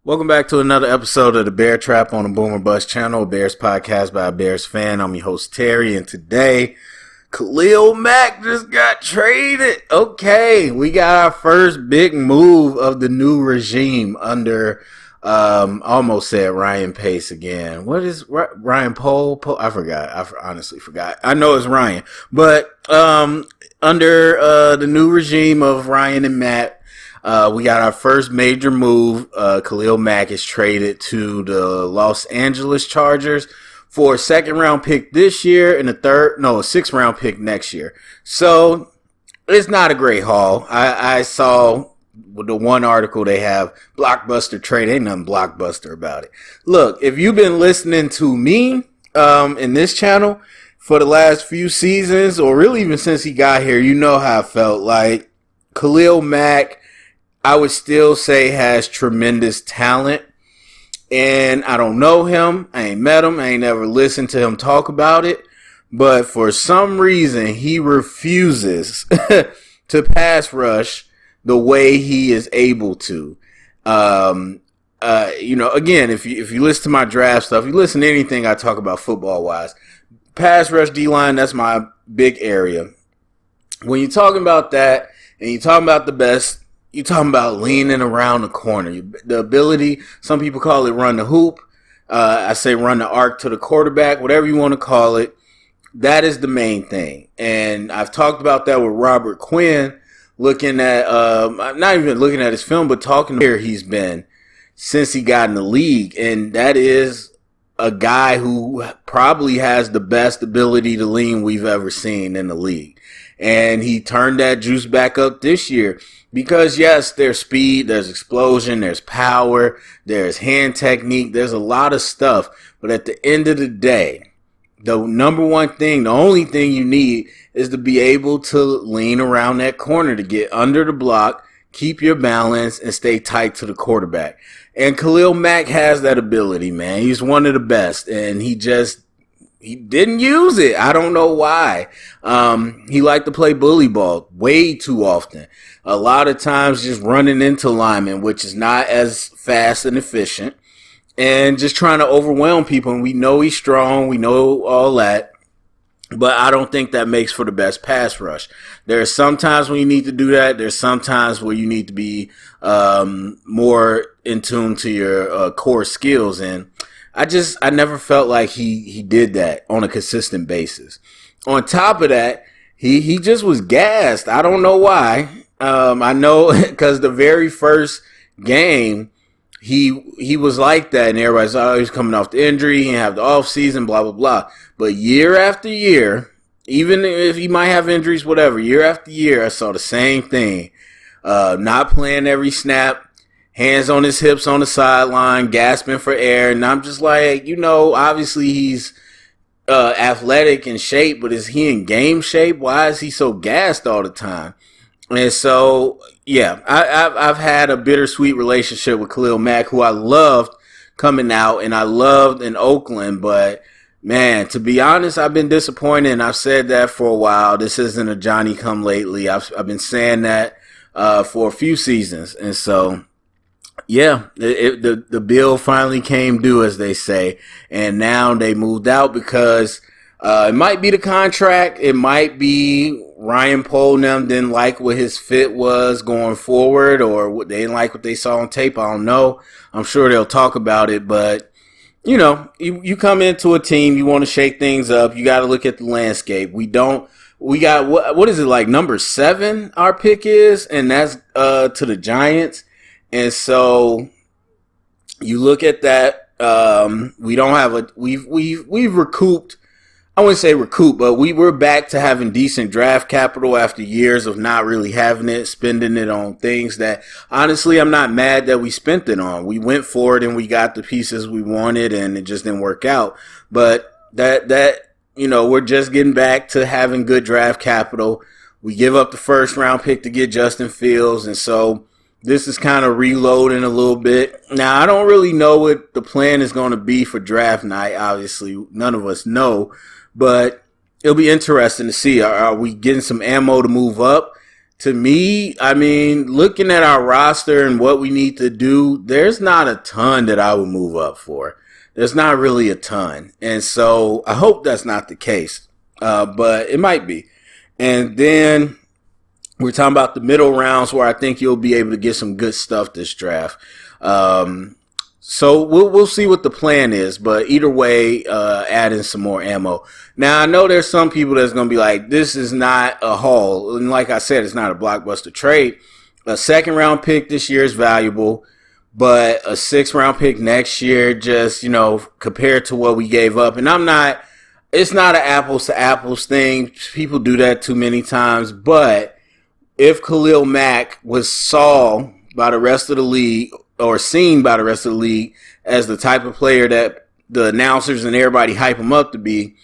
Welcome back to another episode of the Bear Trap on the Boomer Bust channel, a Bears podcast by a Bears fan. I'm your host, Terry, and today, Khalil Mack just got traded. Okay, we got our first big move of the new regime under, almost said Ryan Pace again. What is Ryan Pohl? I forgot. I honestly forgot. I know it's Ryan, but under the new regime of Ryan and Matt, we got our first major move. Khalil Mack is traded to the Los Angeles Chargers for a second round pick this year and a sixth round pick next year. So it's not a great haul. I saw the one article they have, blockbuster trade. Ain't nothing blockbuster about it. Look, if you've been listening to me in this channel for the last few seasons, or really even since he got here, you know how I felt. Like Khalil Mack, I would still say has tremendous talent, and I don't know him. I ain't met him. I ain't never listened to him talk about it, but for some reason he refuses to pass rush the way he is able to. Again, if you listen to my draft stuff, you listen to anything I talk about football wise, pass rush, D-line, that's my big area. When you're talking about that and you're talking about the best, you're talking about leaning around the corner. The ability, some people call it run the hoop. I say run the arc to the quarterback, whatever you want to call it. That is the main thing. And I've talked about that with Robert Quinn, looking at, not even looking at his film, but talking to where he's been since he got in the league. And that is a guy who probably has the best ability to lean we've ever seen in the league. And he turned that juice back up this year. Because, yes, there's speed, there's explosion, there's power, there's hand technique, there's a lot of stuff. But at the end of the day, the number one thing, the only thing you need is to be able to lean around that corner to get under the block, keep your balance, and stay tight to the quarterback. And Khalil Mack has that ability, man. He's one of the best, and he didn't use it. I don't know why. He liked to play bully ball way too often. A lot of times just running into linemen, which is not as fast and efficient, and just trying to overwhelm people. And we know he's strong. We know all that. But I don't think that makes for the best pass rush. There's some times when you need to do that. There's some times where you need to be more in tune to your core skills. And I never felt like he did that on a consistent basis. On top of that, he just was gassed. I don't know why. I know because the very first game, he was like that, and everybody's always coming off the injury. He didn't have the off season, blah blah blah. But year after year, even if he might have injuries, whatever, year after year, I saw the same thing. Not playing every snap. Hands on his hips on the sideline, gasping for air. And I'm just like, obviously he's athletic in shape, but is he in game shape? Why is he so gassed all the time? And so, yeah, I've had a bittersweet relationship with Khalil Mack, who I loved coming out and I loved in Oakland. But, man, to be honest, I've been disappointed, and I've said that for a while. This isn't a Johnny-come-lately. I've been saying that for a few seasons. And so, yeah, the bill finally came due, as they say, and now they moved out because it might be the contract, it might be Ryan Pohl and them didn't like what his fit was going forward, or they didn't like what they saw on tape. I don't know. I'm sure they'll talk about it, but you come into a team, you want to shake things up, you got to look at the landscape. We got what is it, like number 7 our pick is, and that's to the Giants. And so you look at that, we don't have we've recouped, I wouldn't say recoup, but we're back to having decent draft capital after years of not really having it, spending it on things that honestly I'm not mad that we spent it on. We went for it and we got the pieces we wanted and it just didn't work out. But we're just getting back to having good draft capital. We give up the first round pick to get Justin Fields, and so this is kind of reloading a little bit. Now, I don't really know what the plan is going to be for draft night. Obviously, none of us know. But it'll be interesting to see. Are we getting some ammo to move up to me, I mean, looking at our roster and what we need to do, there's not a ton that I would move up for. There's not really a ton. And so I hope that's not the case. But it might be. And then we're talking about the middle rounds where I think you'll be able to get some good stuff this draft. So we'll see what the plan is, but either way, add in some more ammo. Now, I know there's some people that's going to be like, this is not a haul. And like I said, it's not a blockbuster trade. A second round pick this year is valuable, but a 6th round pick next year, just, compared to what we gave up. And it's not an apples to apples thing. People do that too many times. But if Khalil Mack was saw by the rest of the league, or seen by the rest of the league as the type of player that the announcers and everybody hype him up to be,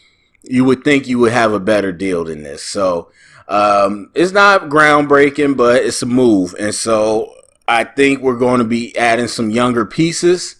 you would think you would have a better deal than this. So it's not groundbreaking, but it's a move. And so I think we're going to be adding some younger pieces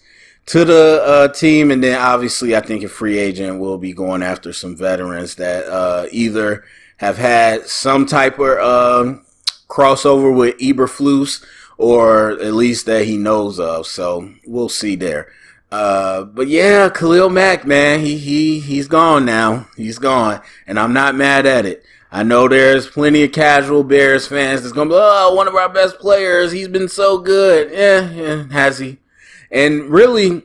to the team. And then obviously I think a free agent will be going after some veterans that either have had some type of crossover with Eberflus, or at least that he knows of. So we'll see there. But yeah, Khalil Mack, man, he's gone now. He's gone. And I'm not mad at it. I know there's plenty of casual Bears fans that's going to be, oh, one of our best players. He's been so good. Yeah, has he? And really,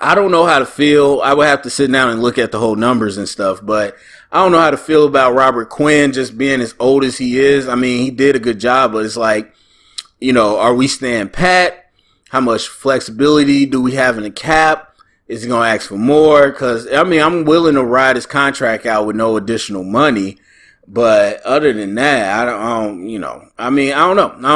I don't know how to feel. I would have to sit down and look at the whole numbers and stuff, but I don't know how to feel about Robert Quinn just being as old as he is. I mean, he did a good job, but it's like, are we staying pat? How much flexibility do we have in the cap? Is he going to ask for more? Because, I'm willing to ride his contract out with no additional money. But other than that, I don't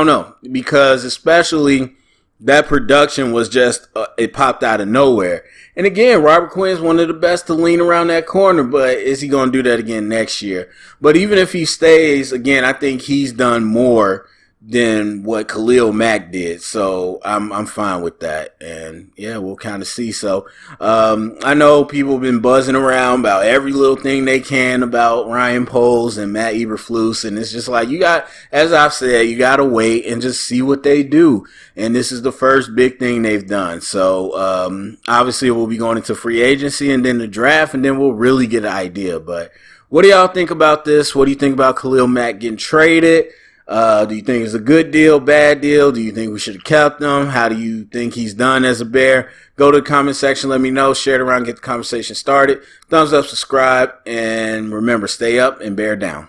know. Because especially that production was just, it popped out of nowhere. And again, Robert Quinn's one of the best to lean around that corner, but is he going to do that again next year? But even if he stays, again, I think he's done more than what Khalil Mack did. So I'm fine with that. And yeah, we'll kind of see. So I know people have been buzzing around about every little thing they can about Ryan Poles and Matt Eberflus. And it's just like, as I've said, you got to wait and just see what they do. And this is the first big thing they've done. So obviously we'll be going into free agency and then the draft, and then we'll really get an idea. But what do y'all think about this? What do you think about Khalil Mack getting traded? Do you think it's a good deal, bad deal? Do you think we should have kept him? How do you think he's done as a Bear? Go to the comment section. Let me know. Share it around. Get the conversation started. Thumbs up, subscribe, and remember, stay up and bear down.